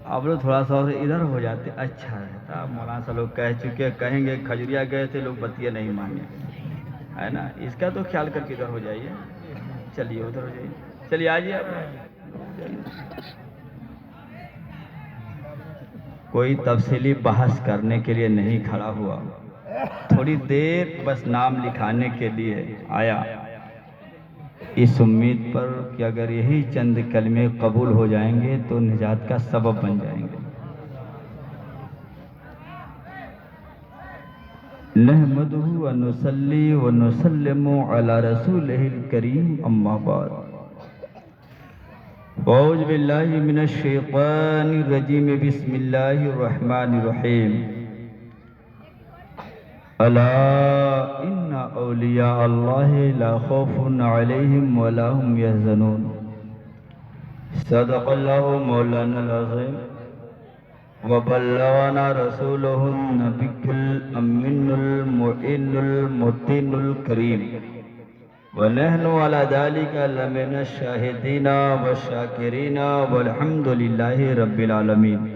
آپ لوگ تھوڑا سا اور ادھر ہو جاتے اچھا رہتا. مولانا صاحب لوگ کہہ چکے, کہیں گے کھجوریا گئے تھے لوگ بتیے نہیں مانے, ہے نا. اس کا تو خیال کر کے ادھر ہو جائیے. چلیے ادھر ہو جائیے, چلیے آئیے آپ. کوئی تفصیلی بحث کرنے کے لیے نہیں کھڑا ہوا, تھوڑی دیر بس نام لکھانے کے لیے آیا, اس امید پر کہ اگر یہی چند کلمے قبول ہو جائیں گے تو نجات کا سبب بن جائیں گے. نحمدہ ونصلی ونسلم علی رسولہ الکریم, اما بعد. اعوذ باللہ من الشیطان الرجیم, بسم اللہ الرحمن الرحیم. الا ان اولیاء اللہ لا خوف علیہم ولا هم يحزنون. صدق اللہ مولانا العظیم وبلغنا رسولہ النبی الامین المعین المتین الکریم, ونحن على ذلك لمن الشاہدین والشاکرین والحمد للہ رب العالمین.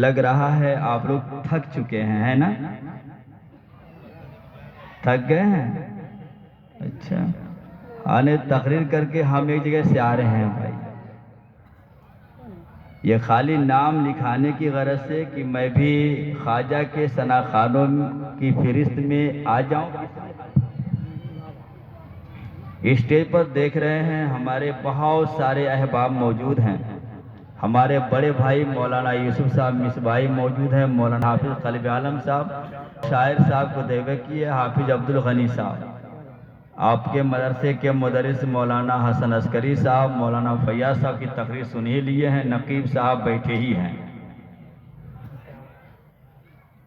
لگ رہا ہے آپ لوگ تھک چکے ہیں, ہے نا؟ تھک گئے ہیں. اچھا, آنے تقریر کر کے ہم ایک جگہ سے آ رہے ہیں بھائی. یہ خالی نام لکھانے کی غرض سے کہ میں بھی خواجہ کے ثنا خانوں کی فہرست میں آ جاؤں. اسٹیج پر دیکھ رہے ہیں ہمارے بہت سارے احباب موجود ہیں. ہمارے بڑے بھائی مولانا یوسف صاحب مصباحی موجود ہیں, مولانا حافظ قلب عالم صاحب, شاعر صاحب کو دیوے کیے حافظ عبدالغنی صاحب, آپ کے مدرسے کے مدرس مولانا حسن عسکری صاحب, مولانا فیاض صاحب کی تقریر سنی لیے ہیں, نقیب صاحب بیٹھے ہی ہیں.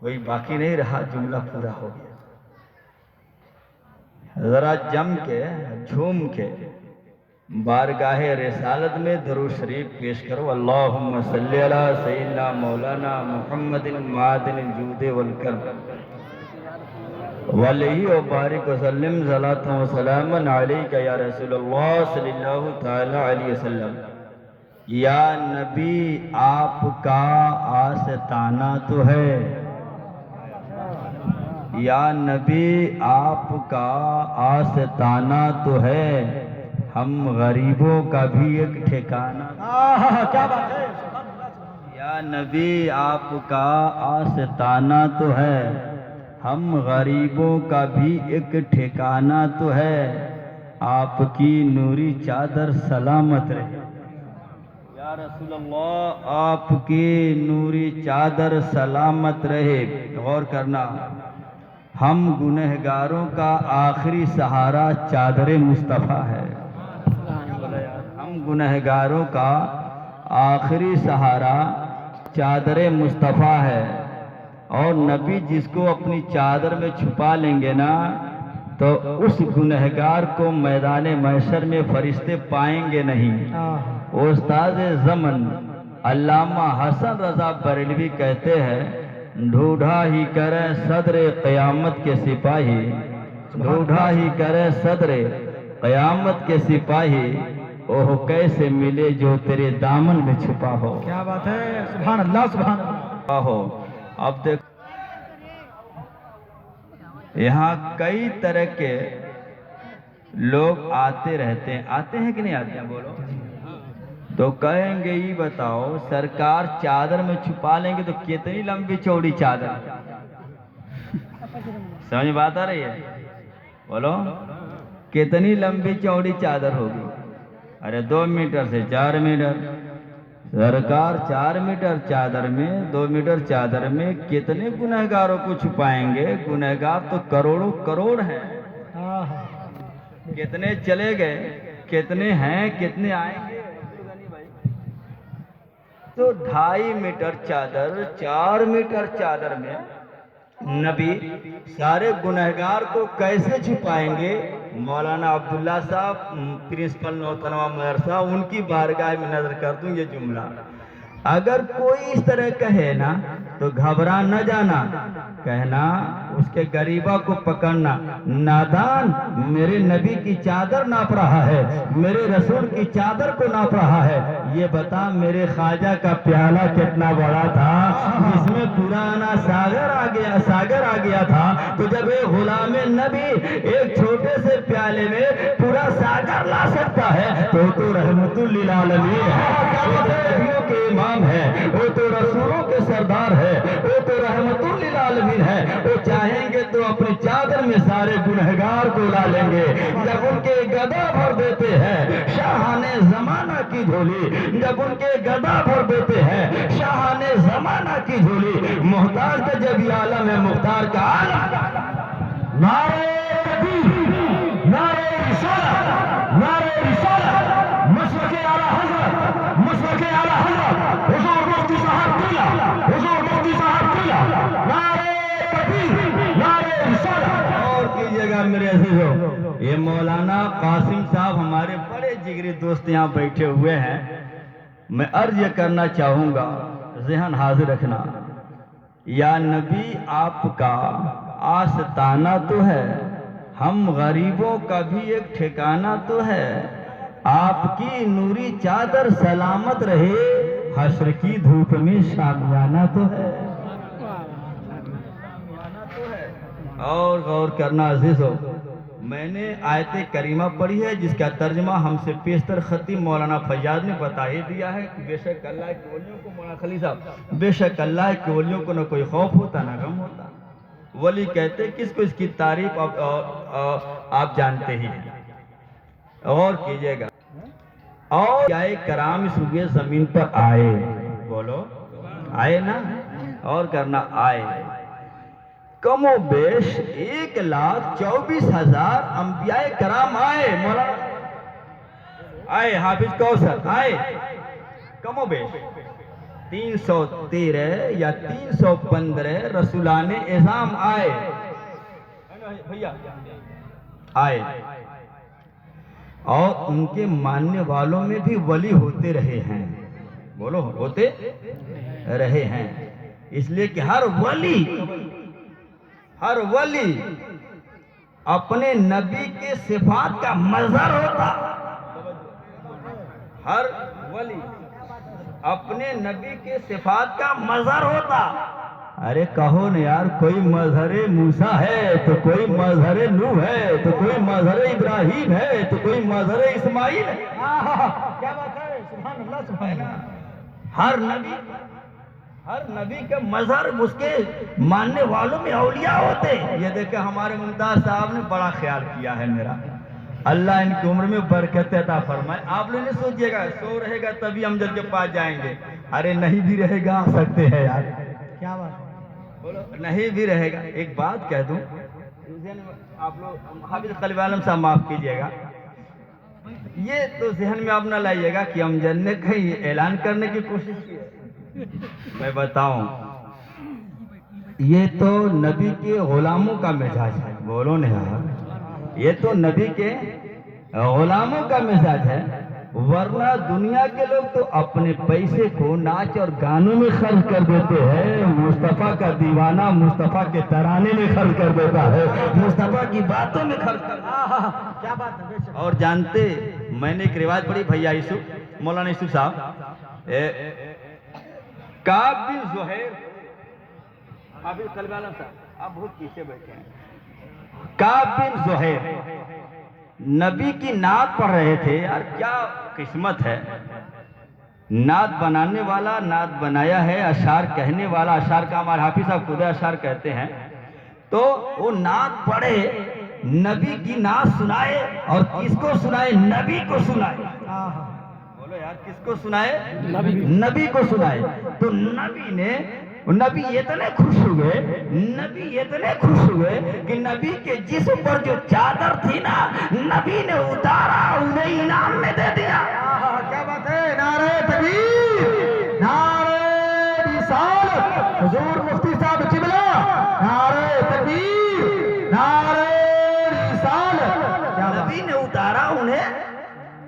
کوئی باقی نہیں رہا, جملہ پورا ہو گیا. ذرا جم کے جھوم کے بارگاہ رسالت میں درود شریف پیش کرو. اللہم صلی علی سیدنا مولانا محمد معدن الجود والکرم وعلیہ وبارک وسلم, صلاۃ و سلام علیک یا رسول اللہ صلی اللہ تعالی علیہ وسلم. یا نبی آپ کا آستانہ تو ہے, یا نبی آپ کا آستانہ تو ہے, ہم غریبوں کا بھی ایک ٹھکانہ. کیا بات ہے. یا نبی آپ کا آستانہ تو ہے, ہم غریبوں کا بھی ایک ٹھکانہ تو ہے, آپ کی نوری چادر سلامت رہے. یا رسول اللہ آپ کی نوری چادر سلامت رہے. غور کرنا, ہم گنہگاروں کا آخری سہارا چادر مصطفیٰ ہے. ہم گنہگاروں کا آخری سہارا چادر مصطفیٰ ہے, اور نبی جس کو اپنی چادر میں چھپا لیں گے نا تو اس گنہگار کو میدان محشر میں فرشتے پائیں گے نہیں. استاد زمن علامہ حسن رضا بریلوی کہتے ہیں, ڈھونڈا ہی کرے صدر قیامت کے سپاہی, ڈھونڈا ہی کرے صدر قیامت کے سپاہی, اوہ کیسے ملے جو تیرے دامن میں چھپا ہو. کیا بات ہے, سبحان اللہ سبحان اللہ. ہو اب دیکھ, یہاں کئی طرح کے لوگ آتے رہتے ہیں. آتے ہیں کہ نہیں آتے ہیں بولو؟ تو کہیں گے یہ بتاؤ, سرکار چادر میں چھپا لیں گے تو کتنی لمبی چوڑی چادر, سمجھ بات آ رہی ہے؟ بولو کتنی لمبی چوڑی چادر ہوگی. ارے 2 میٹر سے 4 میٹر. سرکار 4 میٹر چادر میں, 2 میٹر چادر میں کتنے گنہگاروں کو چھپائیں گے. گنہگار تو کروڑوں کروڑ ہیں. کتنے چلے گئے, کتنے ہیں, کتنے آئیں گے. تو 2.5 میٹر چادر, 4 میٹر چادر میں نبی سارے گنہگار کو کیسے چھپائیں گے. مولانا عبداللہ صاحب پرنسپل محترمہ مدرسہ, ان کی بارگاہ میں نظر کر دوں یہ جملہ, اگر کوئی اس طرح کہے نا تو گھبرا نہ جانا، کہنا اس کے غریبہ کو پکڑنا، نادان میرے نبی کی چادر ناپ رہا ہے، میرے رسول کی چادر کو ناپ رہا ہے، یہ بتا میرے خواجہ کا پیالہ کتنا بڑا تھا جس میں پرانا ساگر آ گیا تھا، تو جب ایک غلام نبی ایک چھوٹے سے پیالے میں پورا ساگر لا سکتا ہے تو رحمت للعالمین ہے، وہ تو نبیوں کے امام ہے، وہ تو رسولوں کے سردار ہے، وہ تو رحمت للعالمین ہے، وہ چاہیں گے تو اپنی چادر میں سارے گنہگار کو لا لیں گے۔ جب ان کے گدا بھر دیتے ہیں شاہان زمانہ کی جھولی، جب ان کے گدا بھر دیتے ہیں شاہان زمانہ کی جھولی، محتاج کا جب یہ عالم ہے مختار کا عالم۔ نعرہ تکبیر، نعرہ رسالت، نعرہ رسالت، مسلک اعلیٰ حضرت، مسلک اعلیٰ حضرت، حضور مفتی صاحب قلعہ، حضور مفتی صاحب قلعہ، نعرہ تکبیر، نعرہ رسالت۔ اور کیجئے گا میرے عزیزوں، یہ مولانا قاسم صاحب ہمارے بڑے جگری دوست یہاں بیٹھے ہوئے ہیں، میں عرض یہ کرنا چاہوں گا، ذہن حاضر رکھنا، یا نبی آپ کا آستانہ تو ہے، ہم غریبوں کا بھی ایک ٹھکانہ تو ہے، آپ کی نوری چادر سلامت رہے، حشر کی دھوپ میں شامیانہ تو ہے۔ اور غور کرنا عزیزو، میں نے آیت کریمہ پڑھی ہے جس کا ترجمہ ہم سے پیشتر خطیب مولانا فیاض نے بتا ہی دیا ہے کہ بے شک اللہ کے ولیوں کو، مولانا خلیل صاحب، بے شک اللہ کے ولیوں کو نہ کوئی خوف ہوتا نہ غم ہوتا۔ ولی کہتے کس کو، اس کی تعریف آپ جانتے ہی ہیں، غور کیجئے گا۔ اور آئے کرام اس روئے زمین پر آئے، بولو آئے نا، اور کرنا آئے، کم و بیش 1,24,000 انبیاء کرام آئے، مولانا آئے، حافظ کوثر آئے، کم و بیش 313 یا 315 رسولان اعظام آئے، آئے، اور ان کے ماننے والوں میں بھی ولی ہوتے رہے ہیں، بولو ہوتے رہے ہیں، اس لیے کہ ہر ولی اپنے نبی کے صفات کا مظہر ہوتا، ہر ولی اپنے نبی کے صفات کا مظہر ہوتا۔ ارے کہو نا یار، کوئی مظہر موسیٰ ہے تو کوئی مظہر نوح ہے تو کوئی مظہر ابراہیم ہے تو کوئی مظہر اسماعیل ہے، کیا بات ہے، سبحان اللہ، سبحان اللہ۔ ہر نبی کا مظہر اس کے ماننے والوں میں اولیاء ہوتے۔ یہ دیکھیں ہمارے ممتاز صاحب نے بڑا خیال کیا ہے میرا، اللہ ان کی عمر میں برکت عطا فرمائے۔ آپ لوگ نہیں سوچئے گا سو رہے گا تبھی امجد کے پاس جائیں گے، ارے نہیں بھی رہے گا آ سکتے ہیں یار، کیا بات ہے، بولو نہیں بھی رہے گا۔ ایک بات کہہ دوں، آپ لوگ حافظ خلیل عالم صاحب معاف کیجئے گا، یہ تو ذہن میں آپ نہ لائیے گا کہ امجد نے کہیں اعلان کرنے کی کوشش کی ہے، میں بتاؤں، یہ تو نبی کے غلاموں کا مزاج ہے، بولو نہیں، یہ تو نبی کے غلاموں کا مزاج ہے، ورنہ دنیا کے لوگ تو اپنے پیسے کو ناچ اور گانوں میں خرچ کر دیتے ہیں، مصطفیٰ کا دیوانہ مصطفیٰ کے ترانے میں خرچ کر دیتا ہے، مصطفیٰ کی باتوں میں خرچ کر دیتا ہے۔ کیا بات ہے، بے شک۔ اور جانتے، میں نے ایک روایت پڑھی، بھیا یوسف، مولانا یوسف صاحب، کعب بن زہیر، حافظ خلیل عالم صاحب آپ بہت پیچھے بیٹھے ہیں، کعب بن زہیر نبی کی نعت پڑھ رہے تھے، یار کیا قسمت ہے، نعت بنانے والا نعت بنایا ہے، اشعار کہنے والا اشعار کا، ہمارے حافظ صاحب خود اشعار کہتے ہیں، تو وہ نعت پڑھے، نبی کی نعت سنائے، اور کس کو سنائے؟ نبی کو سنائے، بولو یار کس کو سنائے؟ نبی کو سنائے، تو نبی اتنے خوش ہوئے کہ نبی کے جسم پر جو چادر تھی نا، نبی نے اتارا، انہیں انعام میں دے دیا۔ کیا بات ہے، نعرہ تکبیر، نعرہ رسالت، حضور مفتی صاحب قبلہ، نعرہ تکبیر، نعرہ رسالت۔ نبی نے اتارا، انہیں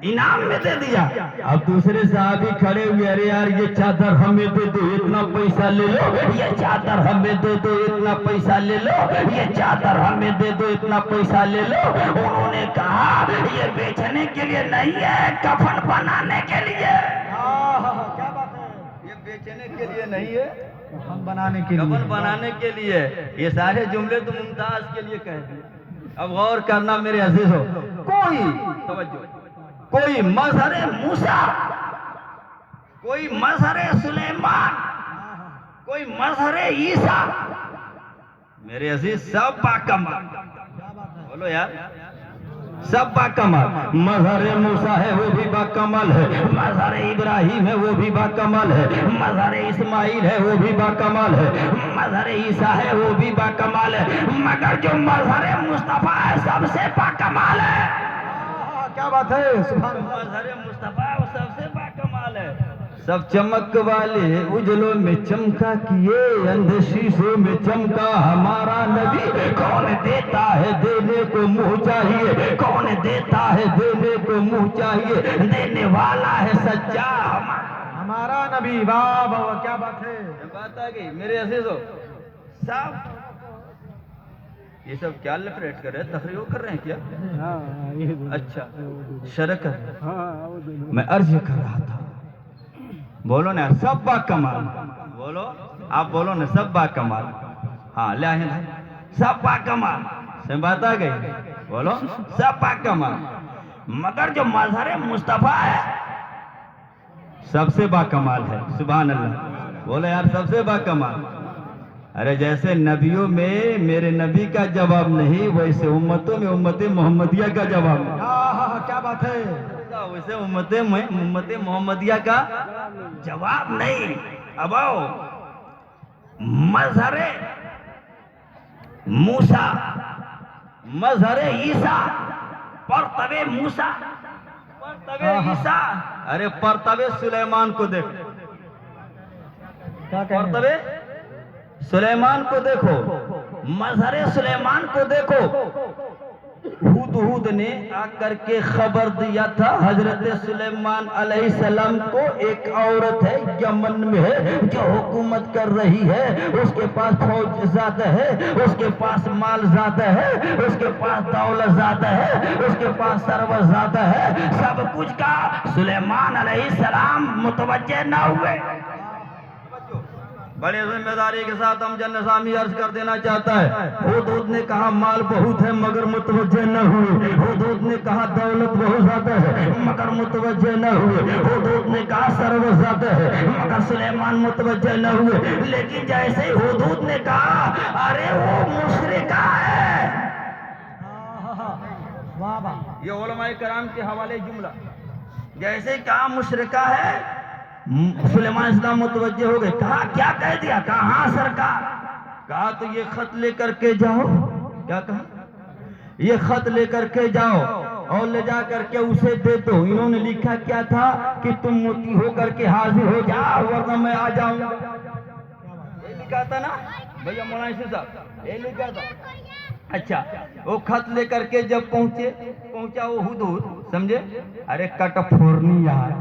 انعام میں دے دیا. اب دوسرے صحابی کھڑے ہوئے, ارے یار یہ چادر ہمیں دے دو, اتنا پیسہ لے لو, یہ چادر ہمیں دے دو, اتنا پیسہ لے لو, یہ چادر ہمیں دے دو, اتنا پیسہ لے لو. انہوں نے کہا یہ بیچنے کے لیے نہیں ہے, کفن بنانے کے لیے. کیا بات ہے, یہ بیچنے کے لیے نہیں ہے, کفن بنانے کے لیے, کفن بنانے کے لیے. یہ سارے جملے تو ممتاز کے لیے کہہ دیے. اب غور کرنا میرے عزیز ہو, کوئی توجہ, کوئی مظہر موسیٰ, کوئی مظہر سلیمان, کوئی مظہر عیسیٰ, میرے عزیز سب باکمال. بولو یار, سب باکمال. مظہر موسیٰ ہے وہ بھی باکمال ہے, مظہر ابراہیم ہے وہ بھی باکمال ہے, مظہر اسماعیل ہے وہ بھی باکمال ہے, مظہر عیسیٰ ہے وہ بھی باکمال ہے, مگر جو مظہر مصطفیٰ ہے سب سے باکمال ہے. کیا بات ہے, مظہر مصطفیٰ سب سے باکمال ہے. سب چمک والے اجلوں میں چمکا کیے, اندھے شیشوں میں چمکا ہمارا نبی. کون دیتا ہے دینے کو منہ چاہیے, کون دیتا ہے دینے کو منہ چاہیے, دینے والا ہے سچا ہمارا نبی. واہ واہ, کیا بات ہے, بات آ گئی میرے عزیزو. سب یہ سب کیا لپریٹ کر رہے ہیں, تفریح کر رہے ہیں کیا؟ اچھا شرک ہے. میں عرض کر رہا تھا, بولو نا سب باکمال, بولو آپ, بولو نا سب باکمال. ہاں لے آئے ہیں, سب باکمال. سے بات آ گئی, بولو سب باکمال, مگر جو مظہر مصطفیٰ ہے سب سے باکمال ہے. سبحان اللہ, بولو یار سب سے باکمال. ارے جیسے نبیوں میں میرے نبی کا جواب نہیں, ویسے امتوں میں امت محمدیہ کا جواب نہیں. کیا بات ہے, ویسے امت محمدیہ کا جواب نہیں. اب آؤ, مظہر موسیٰ, مظہر عیسیٰ, پرتبے موسیٰ, پرتبے عیسیٰ. ارے پرتبے سلیمان کو دیکھو, پرتبے سلیمان کو دیکھو, مظہر سلیمان کو دیکھو. ہود نے آ کر کے خبر دیا تھا حضرت سلیمان علیہ السلام کو, ایک عورت ہے یمن میں ہے جو حکومت کر رہی ہے, اس کے پاس فوج زیادہ ہے, اس کے پاس مال زیادہ ہے, اس کے پاس دولت زیادہ ہے, اس کے پاس ثروت زیادہ ہے. سب کچھ کا سلیمان علیہ السلام متوجہ نہ ہوئے. بڑی ذمہ داری کے ساتھ ہم جن نظامی عرض کر دینا چاہتا ہے, حدود نے کہا مال بہت ہے مگر متوجہ نہ ہوئے, حدود نے کہا دولت بہت زیادہ ہے مگر متوجہ نہ ہوئے, حدود نے کہا ثروت زیادہ ہے مگر سلیمان متوجہ نہ ہوئے. لیکن جیسے ہی حدود نے کہا ارے وہ مشرکہ ہے, یہ علماء کرام کے حوالے جملہ, جیسے ہی کہا مشرکہ ہے, سلیمان اسلام متوجہ ہو گئے. کہا کیا کہہ دیا؟ کہا ہاں سرکار. کہا تو یہ خط لے کر کے جاؤ. کیا کہا؟ یہ خط لے کر کے جاؤ اور لے جا کر کے اسے دے دو. انہوں نے لکھا کیا تھا کہ تم موتی ہو کر کے حاضر ہو جاؤ ورنہ میں آ جاؤں. یہ لکھا تھا نا بھیا مولانا صاحب, یہ لکھا تھا. اچھا وہ خط لے کر کے جب پہنچا وہ حدود, سمجھے, ارے کٹ پھورنی یار,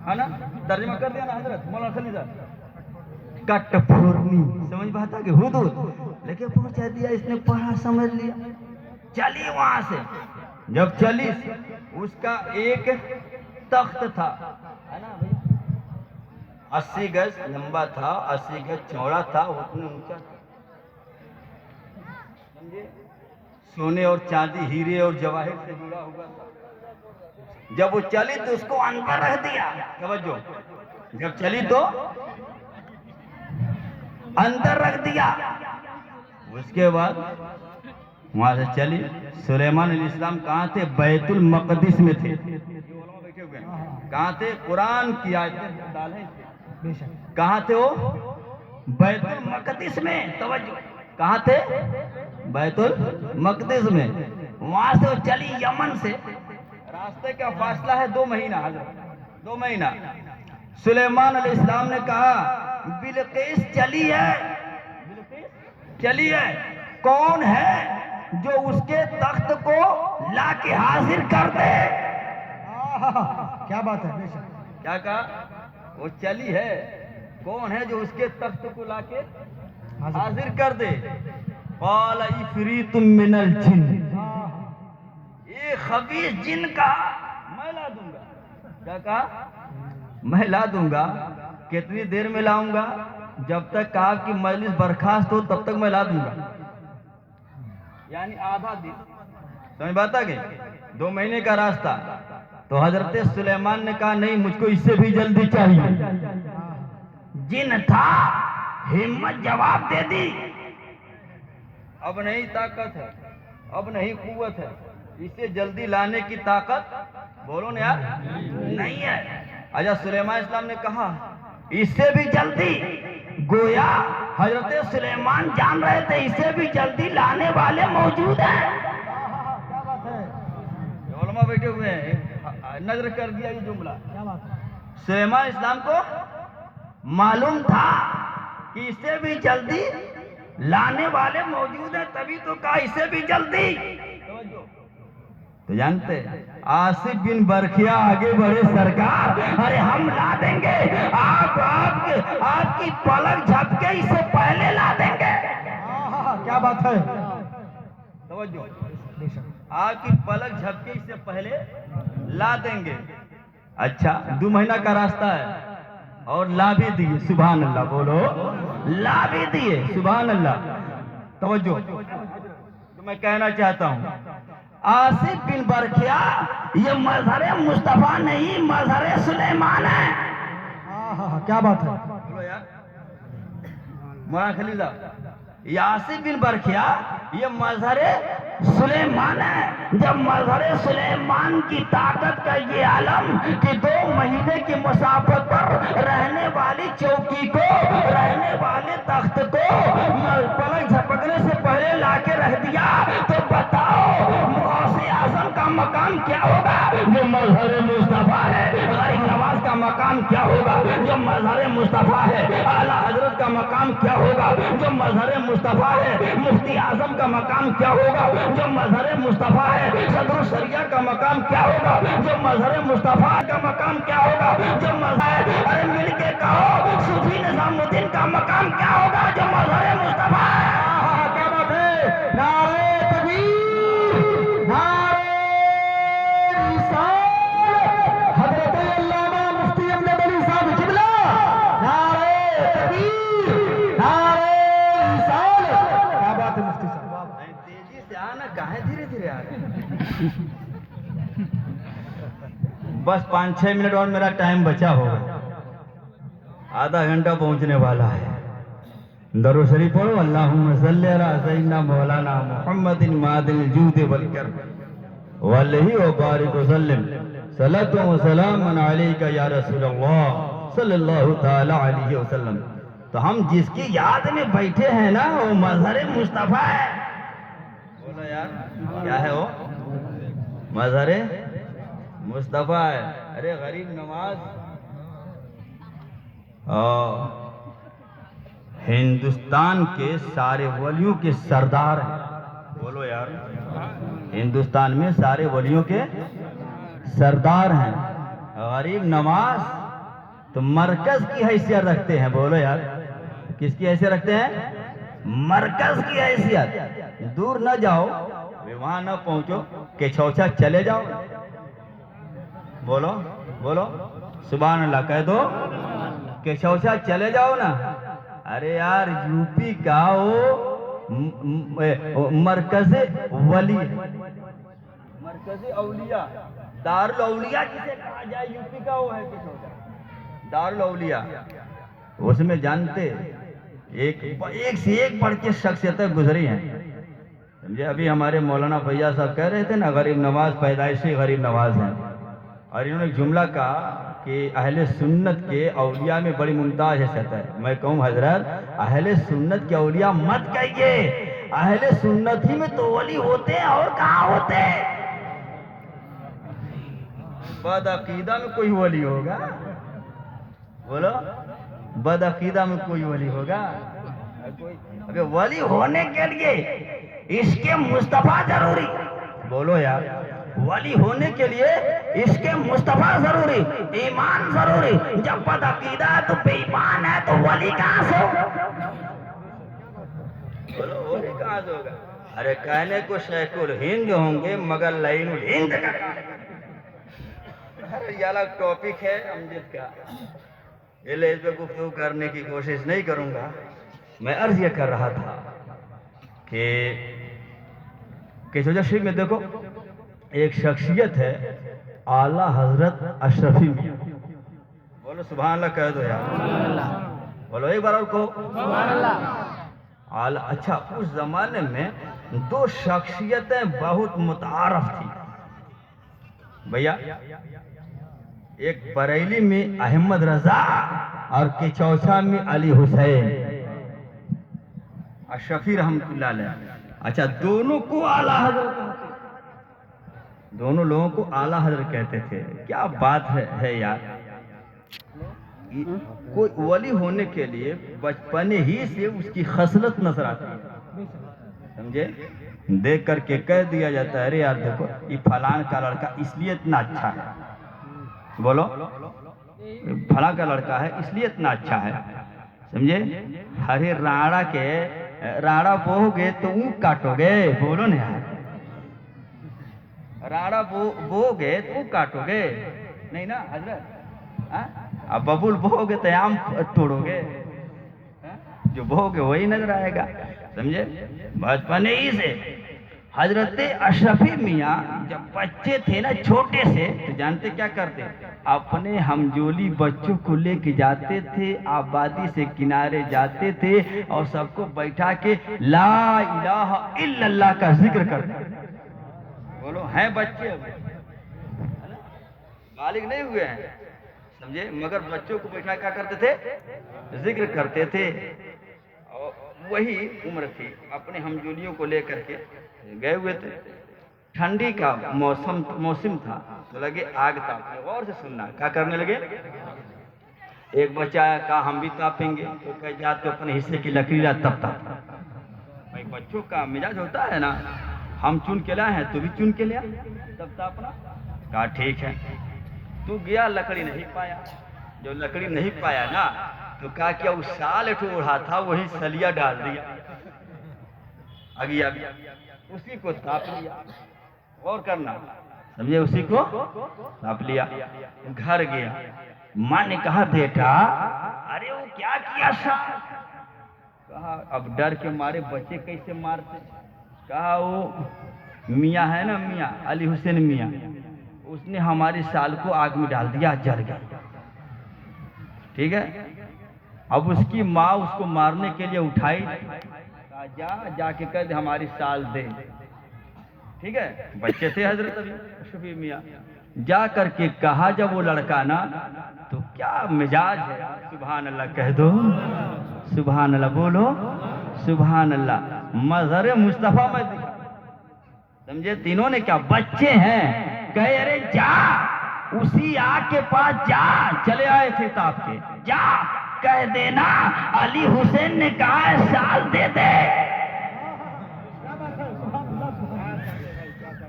ہے نا, ترجمہ کر دیا نا حضرت مولانا خلیل صاحب, کٹ پھورنی, سمجھ بات آ گئی. حدود لیکن پہنچا دیا, اس نے پڑھا سمجھ لیا, چلی وہاں سے. جب چلی, اس کا ایک تخت تھا, ہے نا بھائی, 80 گز لمبا تھا, 80 گز چوڑا تھا, اتنا اونچا تھا, سونے اور چاندی, ہیرے اور جواہر سے جڑا ہوا تھا. جب وہ چلی تو اس کو اندر رکھ دیا. توجہ, جب چلی تو اندر رکھ دیا. اس کے بعد وہاں سے چلی. سلیمان علیہ السلام کہاں تھے؟ بیت المقدس میں تھے. کہاں تھے؟ قرآن کی آیتیں کہاں تھے وہ؟ بیت المقدس میں. توجہ, کہاں تھے؟ بیت المقدس میں. وہاں سے وہ چلی یمن سے. راستے کا فاصلہ ہے 2 مہینہ, حضرت 2 مہینہ. سلیمان علیہ السلام نے کہا بلقیس چلی ہے, چلی ہے. کون ہے؟ جو اس کے تخت کو لا کے حاضر کر دے. کیا بات ہے بے شک. کیا کہا؟ وہ چلی ہے. کون ہے جو اس کے تخت کو لا کے حاضر کر دے؟ قال عفریت من الجن، یہ خبیث جن کا میں لا دوں گا. کیا کہا؟ میں لا دوں گا. کتنی دیر میں لاؤں گا؟ جب تک آپ کی مجلس برخاست ہو تب تک میں لا دوں گا. یعنی آدھا دن. سمجھ بات آ گئی؟ 2 مہینے کا راستہ. تو حضرت سلیمان نے کہا نہیں، مجھ کو اس سے بھی جلدی چاہیے. جن تھا، ہمت جواب دے دی. اب نہیں طاقت ہے، اب نہیں قوت ہے، اسے جلدی لانے کی طاقت بولو نا یار نہیں ہے. اچھا سلیمان اسلام نے کہا اس سے بھی جلدی. گویا حضرت سلیمان جان رہے تھے اس سے بھی جلدی لانے والے موجود ہیں. کیا بات ہے. علماء بیٹھے ہوئے ہیں، نظر کر دیا یہ جملہ. سلیمان اسلام کو معلوم تھا کہ اس سے بھی جلدی لانے والے موجود ہیں، تبھی تو کہا اس سے بھی جلدی. تو جانتے آصف بن برکھیا آگے بڑھے، سرکار ارے ہم لا دیں گے، آپ کی پلک جھپکے اس سے پہلے لا دیں گے. کیا بات ہے. توجہ، آپ کی پلک جھپکے اس سے پہلے لا دیں گے. اچھا 2 مہینہ کا راستہ ہے اور لا بھی دیے. سبحان اللہ بولو، لا بھی دیے. سبحان اللہ. توجہ، تو میں کہنا چاہتا ہوں آصف بن برکھیا یہ مظہر مصطفیٰ نہیں، مظہر سلیمان ہے. کیا بات ہے. بولو یار مولانا خلیل صاحب، یہ آصف بن برکھیا یہ مظہر سلیمان ہے. جب مظہر سلیمان کی طاقت کا یہ عالم کہ 2 مہینے کی مسافت پر رہنے والی چوکی کو، رہنے والے تخت کو پلک جھپکنے سے پہلے لا کے رکھ دیا، تو بتاؤ غوث اعظم کا مقام کیا ہوگا جو مظہر مصطفیٰ ہے. غریب نواز کا مقام کیا ہوگا جو مظہر مصطفیٰ ہے. اعلیٰ حضرت کا مقام کیا ہوگا جو مظہر مصطفیٰ ہے. مفتی اعظم کا مقام کیا ہوگا جو مظہر مصطفیٰ ہے. صدر الشریعہ کا مقام کیا ہوگا جو مظہر مصطفیٰ کا مقام کیا ہوگا جو مظہر. ارے مل کے کہو صوفی نظام الدین کا مقام کیا ہوگا جو مظہر مصطفیٰ ہے. کیا بات ہے. نعرہ تکبیر، نعرہ رسالت. حضرت علامہ مفتی احمد علی صاحب قبلہ. نعرہ تکبیر، نعرہ رسالت. کیا بات ہے مفتی صاحب. تیزی سے آنا کہاں دھیرے دھیرے آ رہے. بس 5-6 منٹ اور میرا ٹائم بچا ہوگا، آدھا گھنٹہ پہنچنے والا ہے. درود شریف پڑھو. اللہم صلی علی سیدنا مولانا محمد معدن الجود والکرم والہ وبارک وسلم. صلاۃ و سلام علیک یا رسول اللہ صلی اللہ تعالی علیہ وسلم. تو ہم جس کی یاد میں بیٹھے ہیں نا وہ مظہر مصطفیٰ ہے. بولو یار کیا ہے وہ؟ مظہر مصطفیٰ ہے. ارے غریب نواز ہندوستان کے سارے ولیوں کے سردار ہیں. بولو یار ہندوستان میں سارے ولیوں کے سردار ہیں. غریب نواز تو مرکز کی حیثیت رکھتے ہیں. بولو یار کس کی حیثیت رکھتے ہیں؟ مرکز کی حیثیت. دور نہ جاؤ، وہاں نہ پہنچو کہ چھوچا چلے جاؤ. بولو بولو سبحان اللہ کہہ دو کہ چھوچا چلے جاؤ نا. ارے یار یو پی کا وہ مرکز ولی، مرکز اولیاء، دار الاولیاء جسے کہا جائے یو پی کا وہ ہے کہ چھوٹا دار الاولیاء. اس میں جانتے ایک سے ایک پڑھ کے شخصیتیں گزری ہیں. سمجھے ابھی ہمارے مولانا فیاض صاحب کہہ رہے تھے نا غریب نواز پیدائشی غریب نواز ہیں، اور انہوں نے ایک جملہ کہا کہ اہل سنت کے اولیاء میں بڑی ممتاز حیثیت ہے. میں کہوں حضرت اہل سنت کے اولیاء مت کہیے، اہل سنت ہی میں تو ولی ہوتے ہیں اور کہاں ہوتے ہیں. بد عقیدہ میں کوئی ولی ہوگا؟ بولو بد عقیدہ میں کوئی ولی ہوگا؟ ابھی ولی ہونے کے لیے عشق مصطفیٰ ضروری. بولو یار. ولی ہونے کے لیے عشق مصطفیٰ ضروری, ایمان ضروری. جب بد عقیدہ ہے تو بے ایمان ہے تو ولی کہاں سے ہوگا؟ بولو ولی کہاں سے ہوگا؟ ارے کہنے کو شیخ الہند ہوں گے مگر لعین الہند کا کہاں ہے؟ ارے یہ الگ ٹاپک ہے امجد کا, اس پہ گفتگو کرنے کی کوشش نہیں کروں گا. میں عرض یہ کر رہا تھا کہ کشوجہ شریف میں دیکھو ایک شخصیت ہے اعلیٰ حضرت اشرفی میاں. بولو سبحان اللہ کہہ دو یار. بولو ایک بار اور کہو سبحان اللہ. اچھا اس زمانے میں دو شخصیتیں بہت متعارف تھی بھیا. ایک بریلی میں احمد رضا اور کچوچا میں علی حسین اشرفی رحمۃ اللہ علیہ. اچھا دونوں کو اعلیٰ حضرت, دونوں لوگوں کو اعلیٰ حضرت کہتے تھے. کیا بات ہے یار. کوئی ولی ہونے کے لیے بچپن ہی سے اس کی خصلت نظر آتی ہے, سمجھے. دیکھ کر کے کہہ دیا جاتا ہے ارے یار دیکھو یہ فلان کا لڑکا اس لیے اتنا اچھا ہے. بولو فلاں کا لڑکا ہے اس لیے اتنا اچھا ہے, سمجھے. ارے راڑا بوو گے تو اونٹ کاٹو گے. بولو نا یار. راڑا بو گے تو کاٹو گے نہیں نا حضرت. اب ببول بو گے تو آم توڑو گے. جو بو گے وہی نظر آئے گا, سمجھے. بچپن ہی سے حضرت اشرفی میاں جب بچے تھے نا چھوٹے سے تو جانتے کیا کرتے, اپنے ہمجولی بچوں کو لے کے جاتے تھے, آبادی سے کنارے جاتے تھے اور سب کو بیٹھا کے لا الہ الا اللہ کا ذکر کرتے. بولو ہیں بچے بالغ نہیں ہوئے ہیں, سمجھے, مگر بچوں کو بیٹھا کیا کرتے تھے, ذکر کرتے تھے. اور وہی عمر تھی, اپنے ہمجولیوں کو لے کر کے گئے ہوئے تھے. ٹھنڈی کا موسم تھا تو لگے آگ تاپنے. غور سے سننا کیا کرنے لگے. ایک بچہ آیا کہا ہم بھی تاپیں گے, تو کہہ جا تو اپنے حصے کی لکڑی لا تب تاپ. بھائی بچوں کا مزاج ہوتا ہے نا, ہم چن کے لائے ہیں تو بھی چن کے لیا تب تاپنا. کہا ٹھیک ہے. تو گیا لکڑی نہیں پایا. جو لکڑی نہیں پایا نا تو کہا کیا اس سال اٹھو اڑا تھا وہی سلیا ڈال دیا, اگیا اسی کو تاپ لیا. اور کرنا, سمجھے, اسی کو تاپ لیا. گھر گیا, ماں نے کہا بیٹا ارے وہ کیا کیا سال. کہا اب ڈر کے مارے بچے کیسے مارتے. کہا وہ میاں ہے نا, میاں علی حسین میاں, اس نے ہماری سال کو آگ میں ڈال دیا, جل گیا. ٹھیک ہے. اب اس کی ماں اس کو مارنے کے لیے اٹھائی, جا کے کہہ دے ہماری سال دے. ٹھیک ہے. بچے تھے حضرت ابھی اشرفی میاں. جا کر کے کہا جب وہ لڑکا نا تو کیا مزاج ہے. سبحان اللہ کہہ دو سبحان اللہ. بولو سبحان اللہ. مظہر مصطفیٰ میں دکھا, سمجھے. تینوں نے کیا بچے ہیں, کہے ارے جا اسی آگ کے پاس جا. چلے آئے تھے تاپ کے, جا کہہ دینا علی حسین نے کہا ہے سال دے دے.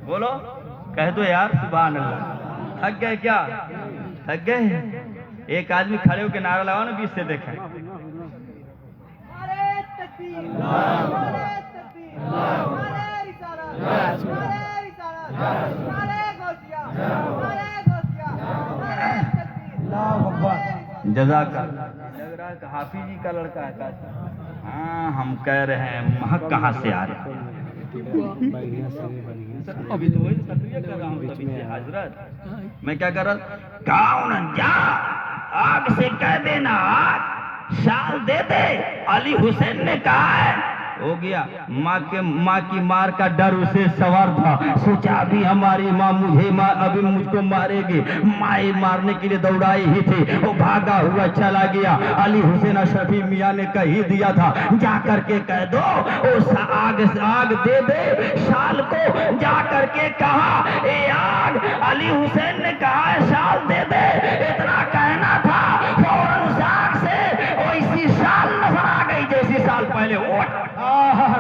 بولو کہہ دو یار سبحان اللہ. تھک گئے کیا, تھک گئے. ایک آدمی کھڑے ہو کے نعرہ لگاؤ نا, بیچ سے دیکھیں. جزاک لگ رہا ہے کہ حافظ جی کا لڑکا ہے. ہاں ہم کہہ رہے ہیں مہک کہاں سے آ رہے ہیں. ابھی تو وہی تقریر کر رہا ہوں تبھی سے حضرت. میں کیا کر رہا, کون جا آگ سے کہہ دینا آگ شال دے دے. علی حسین نے کہا ہے. ہو گیا. ماں کی مار کا ڈر اسے سوار تھا. سوچا ابھی ہماری ماں ابھی مجھ کو مارے گی. ماں مارنے کے لیے دوڑائی ہی تھی, وہ بھاگا ہوا چلا گیا. علی حسین اشرفی میاں نے کہہ دیا تھا جا کر کے کہہ دو اس آگ دے دے شال کو. جا کر کے کہا اے آگ علی حسین نے کہا ہے شال دے دے. اتنا کہنا تھا فوراً اس آگ سے ویسی شال نظر آ گئی جیسی سال پہلے.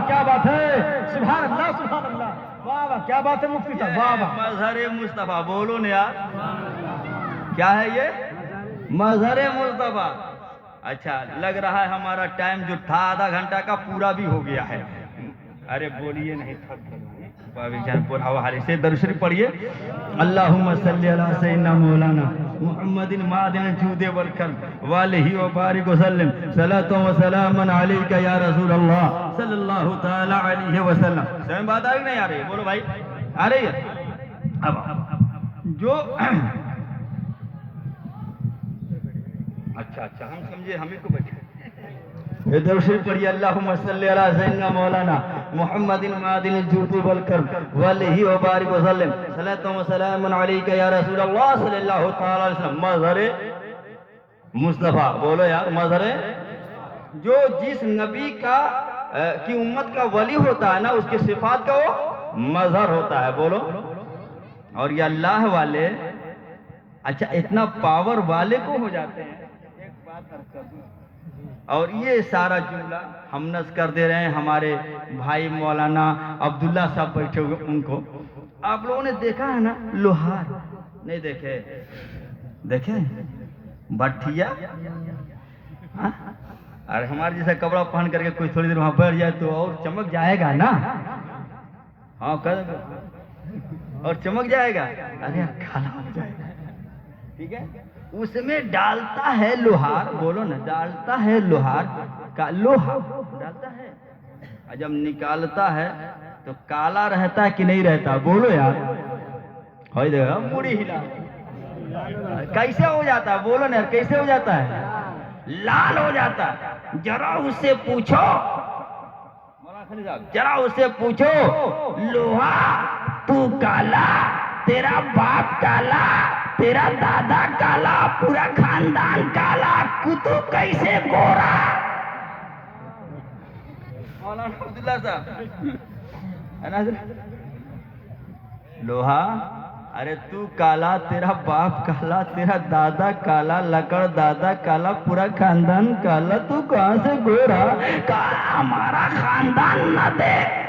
کیا کیا بات ہے، سبحان اللہ سبحان اللہ، واہ واہ کیا بات ہے مفتی صاحب، واہ واہ. مظہر مصطفیٰ بولو نا یار، کیا ہے یہ مظہر مصطفیٰ. اچھا لگ رہا ہے ہمارا ٹائم جو تھا آدھا گھنٹہ کا پورا بھی ہو گیا ہے. ارے بولیے نہیں حوالے سے درود شریف پڑھیے. اللہم صلی علی سیدنا مولانا محمد معدن الجود والکرم والہ وبارک وسلم صلاۃ و سلام علیک یا رسول اللہ صلی اللہ تعالی علیہ وسلم. سمجھ بات آ رہی نہیں آ رہی ہے؟ بولو بھائی آ رہی ہے. اب جو اچھا ہم سمجھے ہمیں کو بیٹھے درود شریف پڑھیے. اللہم صلی علی سیدنا مولانا محمد معدن الجود والکرم والہ وبارک وسلم صلاۃ و سلام علیک یا رسول اللہ صلی اللہ تعالی علیہ وسلم. مظہر مصطفیٰ بولو یار. مظہر جو جس نبی کا کی امت کا ولی ہوتا ہے نا، اس کی صفات کا وہ مظہر ہوتا ہے. بولو. اور یہ اللہ والے اچھا اتنا پاور والے کو ہو جاتے ہیں. ایک بات عرض کر دوں، اور یہ سارا جملہ ہم نظر کر دے رہے ہیں. ہمارے بھائی مولانا عبداللہ صاحب بیٹھے ہوئے، ان کو آپ لوگوں نے دیکھا ہے نا لوہار؟ نہیں دیکھے؟ دیکھے بٹھیا؟ ارے ہمارے جیسا کپڑا پہن کر کے کوئی تھوڑی دیر وہاں بیٹھ جائے تو اور چمک جائے گا نا. ہاں اور چمک جائے گا. ارے کالا ہو جائے گا. ٹھیک ہے، اس میں ڈالتا ہے لوہار. بولو نا، ڈالتا ہے لوہار کا لوہا ڈالتا ہے، اور جب نکالتا ہے تو کالا رہتا ہے کہ نہیں رہتا؟ بولو یار. ہوئی دیکھا مڑی ہلا کیسے ہو جاتا ہے؟ بولو نا کیسے ہو جاتا ہے؟ لال ہو جاتا ہے. ذرا اس سے پوچھو، ذرا اس سے پوچھو لوہا تو کالا، تیرا باپ کالا، تیرا دادا کالا، پورا خاندان کالا، تو کیسے گورا؟ مولانا عبداللہ صاحب لوہا، ارے تو کالا، تیرا باپ کالا، تیرا دادا کالا، لکڑ دادا کالا، پورا خاندان کالا، تو کہاں سے گورا؟ کالا ہمارا خاندان نہ دیکھ.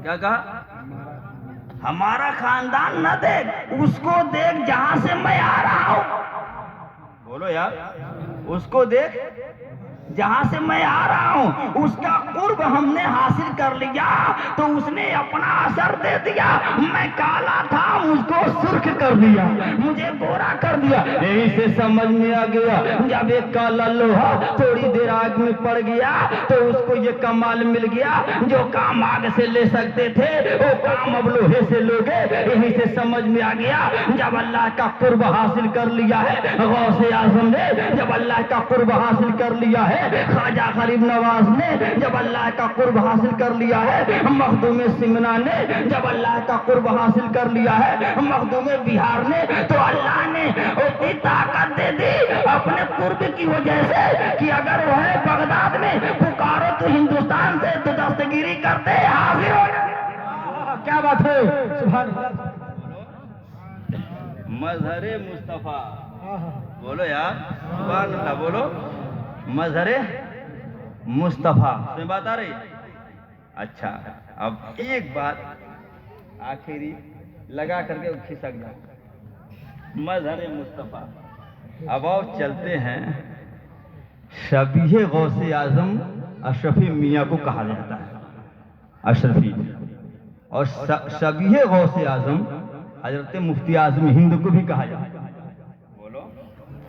کیا کہا؟ ہمارا خاندان نہ دیکھ، اس کو دیکھ جہاں سے میں آ رہا ہوں. بولو یار. اس کو دیکھ جہاں سے میں آ رہا ہوں. اس کا قرب ہم نے حاصل کر لیا تو اس نے اپنا اثر دے دیا. میں کالا تھا، مجھ کو سرخ کر دیا، مجھے گورا کر دیا. یہیں سے سمجھ میں آ گیا جب ایک کالا لوہا تھوڑی دیر آگ میں پڑ گیا تو اس کو یہ کمال مل گیا، جو کام آگ سے لے سکتے تھے وہ کام اب لوہے سے لوگے. یہیں سے سمجھ میں آ گیا جب اللہ کا قرب حاصل کر لیا ہے غوث اعظم نے، جب اللہ کا قرب حاصل کر لیا ہے خواجہ غریب نواز نے، جب اللہ کا قرب حاصل کر لیا ہے مخدوم سمنا نے، جب اللہ کا قرب حاصل کر لیا ہے مخدوم بہار نے، تو اللہ نے اتنی طاقت دے دی اپنے قرب کی وجہ سے کہ اگر وہ ہے بغداد میں پکارو تو ہندوستان سے تو دستگیری کرتے حاضر ہو جائے. کیا بات ہے، سبحان اللہ. مظہر مصطفیٰ بولو یار. سبحان اللہ بولو. مظہر مصطفیٰ سے بات آ رہی. اچھا اب ایک بات آخری لگا کر کے کھسک جائے. مظہر مصطفیٰ. اب اور چلتے ہیں. شبیہ غوث اعظم اشرفی میاں کو کہا جاتا ہے اشرفی، اور شبیہ غوث اعظم حضرت مفتی اعظم ہند کو بھی کہا جاتا ہے. بولو.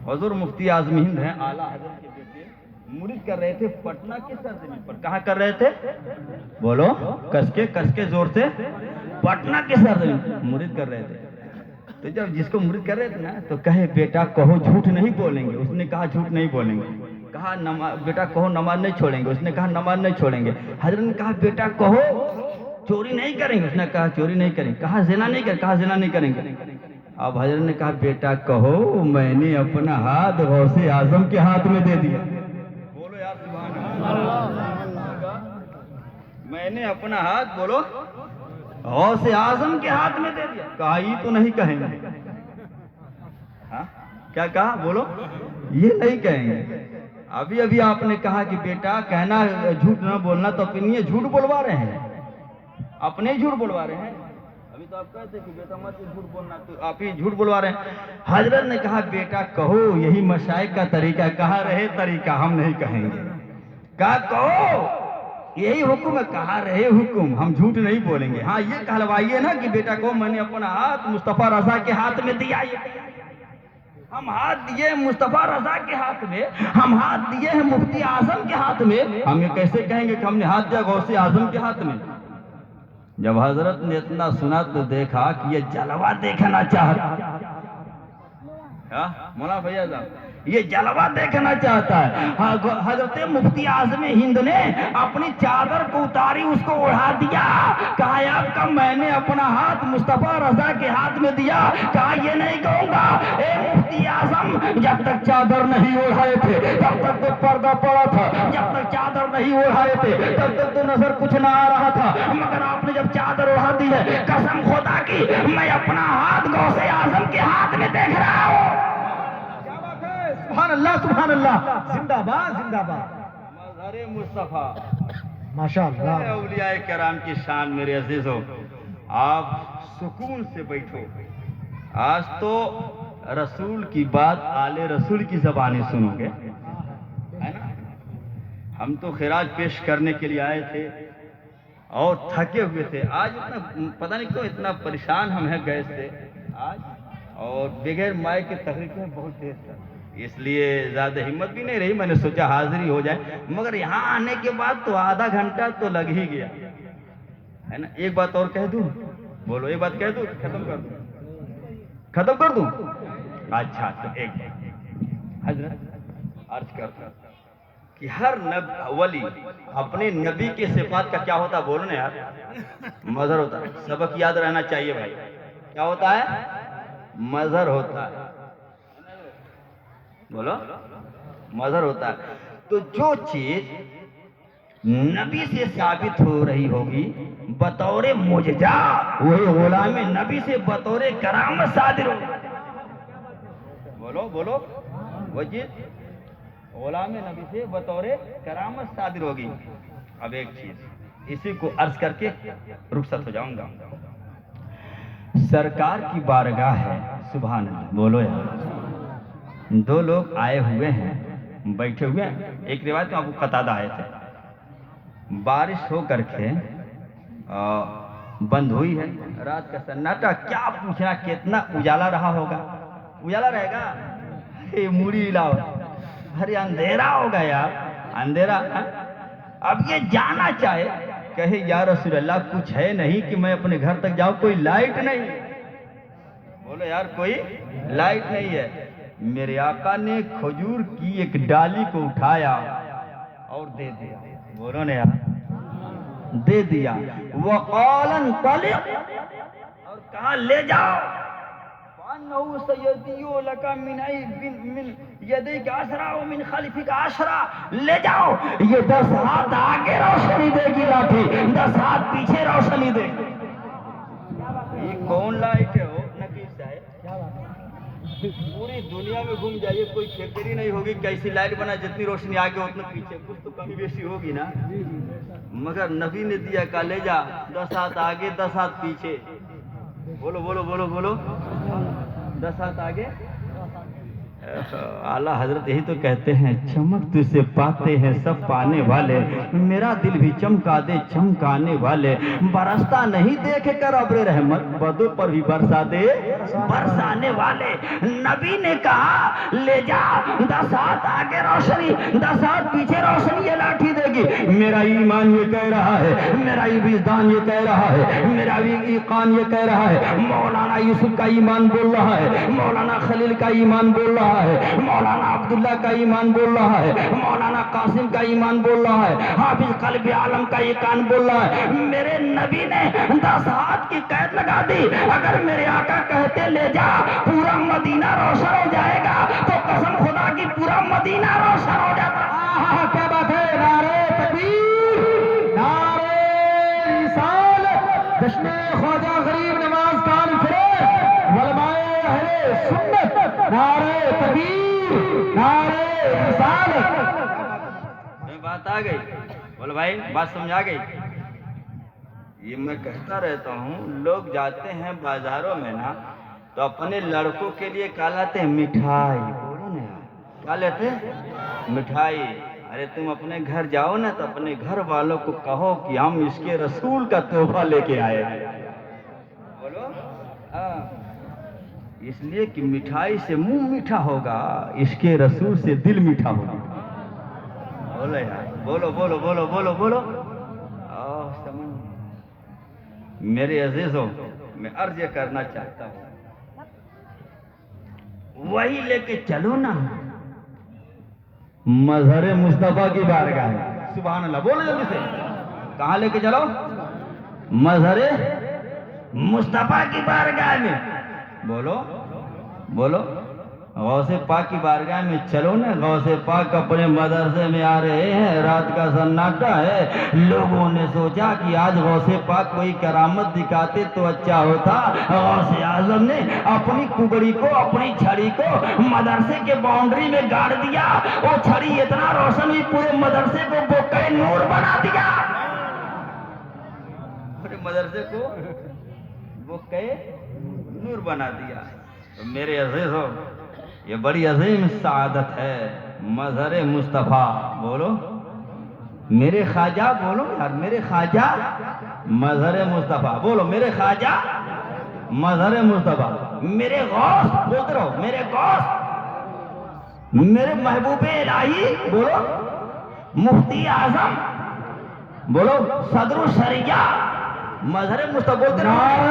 حضور مفتی اعظم ہند ہیں اعلیٰ حضرت کے بیٹے، مرید کر رہے تھے پٹنہ کی سرزمین پر. کہاں کر رہے تھے؟ بولو کس کے زور سے. پٹنہ کی سرزمین مرید کر رہے تھے. تو جب جس کو مرید کر رہے تھے نا تو کہے بیٹا کہو جھوٹ نہیں بولیں گے. اس نے کہا جھوٹ نہیں بولیں گے. کہا بیٹا کہو نماز نہیں چھوڑیں گے. اس نے کہا نماز نہیں چھوڑیں گے. حضرت نے کہا بیٹا کہو چوری نہیں کریں گے. اس نے کہا چوری نہیں کریں گے. کہا زنا نہیں کریں. کہا زنا نہیں کریں گے. اب حضرت نے کہا بیٹا کہو میں نے اپنا ہاتھ غوث اعظم کے ہاتھ میں دے دیا. بولو یار سبحان اللہ. میں نے اپنا ہاتھ بولو غوث اعظم کے ہاتھ میں دے دیا. کہا یہ تو نہیں کہیں گے. کیا کہا؟ بولو یہ نہیں کہیں گے. ابھی ابھی آپ نے کہا کہ بیٹا کہنا جھوٹ نہ بولنا، تو اپنی جھوٹ بولوا رہے ہیں، اپنے ہی جھوٹ بولوا رہے ہیں۔ ابھی تو آپ کہتے کہ بیٹا مت جھوٹ بولنا، تو آپ ہی جھوٹ بولوا رہے ہیں۔ حضرت نے کہا بیٹا کہو، یہی مشائخ کا طریقہ، کہا رہے طریقہ، ہم نہیں کہیں گے، کہا کہو یہی حکم ہے، کہا رہے حکم، ہم جھوٹ نہیں بولیں گے۔ ہاں یہ کہلوائیے نا کہ بیٹا کو میں نے اپنا ہاتھ مصطفیٰ رضا کے ہاتھ میں دیا، ہم ہاتھ دیے ہیں مصطفیٰ رضا کے ہاتھ میں، ہم ہاتھ دیے ہیں مفتی اعظم کے ہاتھ میں، ہم یہ کیسے کہیں گے کہ ہم نے ہاتھ دیا غوث اعظم کے ہاتھ میں؟ جب حضرت نے اتنا سنا تو دیکھا کہ یہ جلوہ دیکھنا چاہتا، مولانا فیاض صاحب یہ جلوہ دیکھنا چاہتا ہے۔ حضرت مفتی اعظم ہند نے اپنی چادر کو اتاری، اس کو اڑا دیا، کہا آپ کا میں نے اپنا ہاتھ مصطفیٰ رضا کے ہاتھ میں دیا، کہا یہ نہیں کہوں گا، اے مفتی اعظم جب تک چادر نہیں اڑائے تھے تب تک تو پردہ پڑا تھا، جب تک چادر نہیں اڑائے تھے تب تک تو نظر کچھ نہ آ رہا تھا، مگر آپ نے جب چادر اڑا دی ہے، قسم خدا کی میں اپنا ہاتھ غوث اعظم کے ہاتھ میں دیکھ رہا ہوں۔ سبحان اللہ سبحان اللہ، زندہ باد زندہ باد، مظہر مصطفیٰ، ماشاءاللہ۔ اولیاء کرام کی شان میرے عزیزوں، آپ سکون سے بیٹھو۔ آج تو رسول کی بات آل رسول کی زبانیں سنو گے، ہے نا؟ ہم تو خراج پیش کرنے کے لیے آئے تھے اور تھکے ہوئے تھے، آج اتنا پتہ نہیں کیوں اتنا پریشان ہم ہیں گیس سے آج، اور بغیر مائک کے تقریر میں بہت دیر تک، اس لیے زیادہ ہمت بھی نہیں رہی، میں نے سوچا حاضری ہو جائے، مگر یہاں آنے کے بعد تو آدھا گھنٹہ تو لگ ہی گیا، ہے نا؟ ایک بات اور کہہ دوں، بولو ایک بات کہہ دوں، ختم کر دوں، ختم کر دوں؟ اچھا تو ایک حضرت عرض کرتا کہ ہر ولی اپنے نبی کے صفات کا کیا ہوتا ہے، بولو نا یار، مظہر ہوتا ہے، سبق یاد رہنا چاہیے بھائی، کیا ہوتا ہے؟ مظہر ہوتا ہے، بولو مظہر ہوتا ہے۔ تو جو چیز نبی سے ثابت ہو رہی ہوگی بطور معجزہ، وہی غلام نبی سے بطور کرامت صادر ہوگی، بولو بولو، وہ چیز غلام نبی سے بطور کرامت صادر ہوگی۔ اب ایک چیز اسی کو عرض کر کے رخصت ہو جاؤں گا، سرکار کی بارگاہ ہے، سبحان اللہ، بولو یار، دو لوگ آئے ہوئے ہیں، بیٹھے ہوئے ہیں، ایک روایت میں ابو قتادہ آئے تھے، بارش ہو کر کے بند ہوئی ہے، رات کا سناٹا، کیا پوچھنا کتنا اجالا رہا ہوگا، اجالا رہے گا، موڑی لاؤ، ارے اندھیرا ہوگا یار، اندھیرا۔ اب یہ جانا چاہے، کہے یا رسول اللہ کچھ ہے نہیں کہ میں اپنے گھر تک جاؤں، کوئی لائٹ نہیں، بولو یار کوئی لائٹ نہیں ہے۔ میرے آقا نے کھجور کی ایک ڈالی کو اٹھایا اور دے دیا، بولو نا یار، دے دیا، وقال انطلق، اور کہا لے جاؤ، وَأَنَّهُ سَيَدِّيُّ لَكَ مِنْ يَدَيْكَ عَشْرًا وَمِنْ خَلْفِكَ عَشْرًا، لے جاؤ، یہ 10 ہاتھ آگے روشنی دے گی لاٹھی، 10 ہاتھ پیچھے روشنی دے گی۔ یہ کون لائٹ ہے ہو نبی صاحب؟ پوری دنیا میں گھوم جائیے، کوئی فکر ہی نہیں ہوگی کہ ایسی لائٹ بنا جتنی روشنی آگے اتنا پیچھے، کچھ تو کمی بیشی ہوگی نا، مگر نبی نے دیا، کہا لے جا، 10 ہاتھ آگے 10 ہاتھ پیچھے، بولو بولو بولو بولو، 10 ہاتھ آگے۔ اعلیٰ حضرت یہی تو کہتے ہیں، چمک تجھے پاتے ہیں سب پانے والے، میرا دل بھی چمکا دے چمکانے والے، برستا نہیں دیکھ کر ابر رحمت، بدوں پر بھی برسا دے برسانے والے۔ نبی نے کہا لے جا، 10 ہاتھ آگے روشنی 10 ہاتھ پیچھے روشنی، یہ لاٹھی دے گی۔ میرا ایمان یہ کہہ رہا ہے، میرا وجدان یہ کہہ رہا ہے، میرا ایقان یہ کہہ رہا ہے، مولانا یوسف کا ایمان بول رہا ہے، مولانا خلیل کا ایمان بول رہا ہے، مولانا عبداللہ کا ایمان بول رہا ہے، مولانا قاسم کا ایمان بول رہا ہے، حافظ قلب عالم کا ایمان بول رہا ہے۔ میرے نبی نے 10 ہاتھ کی قید لگا دی، اگر میرے آقا کہتے لے جا پورا مدینہ روشن ہو جائے گا تو قسم خدا کی پورا مدینہ روشن ہو جاتا۔ کیا بات ہے، نعرہ تکبیر، نعرہ رسالت، جشن خواجہ غریب نواز کانفرنس، علماء اہل سنت، نعرہ تکبیر، نعرہ رسالت۔ آ گئی؟ بولو بھائی بات سمجھ آ گئی؟ یہ میں کہتا رہتا ہوں، لوگ جاتے ہیں بازاروں میں نا تو اپنے لڑکوں کے لیے کیا لاتے ہیں؟ مٹھائی۔ بولو نا یار، کیا لیتے ہیں؟ مٹھائی۔ ارے تم اپنے گھر جاؤ نا تو اپنے گھر والوں کو کہو کہ ہم اس کے رسول کا تحفہ لے کے آئے ہیں۔ بولو ہاں، اس لیے کہ مٹھائی سے منہ میٹھا ہوگا، اس کے رسول سے دل میٹھا ہوگا۔ بولو یار، بولو بولو بولو بولو بولو۔ سمجھ میرے عزیزوں، میں عرض یہ کرنا چاہتا ہوں، وہی لے کے چلو نا مظہر مصطفیٰ کی بارگاہ میں۔ سبحان اللہ، بولو جلدی سے، کہاں لے کے چلو؟ مظہر مصطفیٰ کی بارگاہ میں۔ بولو بولو، غوث پاک کی بارگاہ میں چلو نا۔ غوث پاک اپنے مدرسے میں آ رہے ہیں، رات کا سناٹا ہے، لوگوں نے سوچا کہ آج غوث پاک کوئی کرامت دکھاتے تو اچھا ہوتا۔ غوث اعظم نے اپنی کبڑی کو، اپنی چھڑی کو مدرسے کے باؤنڈری میں گاڑ دیا۔ وہ چھڑی اتنا روشن ہوئی، پورے مدرسے کو بوقع نور بنا دیا۔ پورے مدرسے کو بوقع نور بنا دیا۔ تو میرے عزیزوں، یہ بڑی عظیم سعادت ہے، مظہر مصطفیٰ۔ بولو میرے خواجہ، بولو یار میرے خواجہ مظہر مصطفیٰ۔ بولو میرے خواجہ مظہر مصطفیٰ، میرے غوث، بولتے رہو میرے غوث، میرے محبوب الہی، بولو مفتی اعظم، بولو صدر الشریعہ مظہر مصطفیٰ، بولتے رہو۔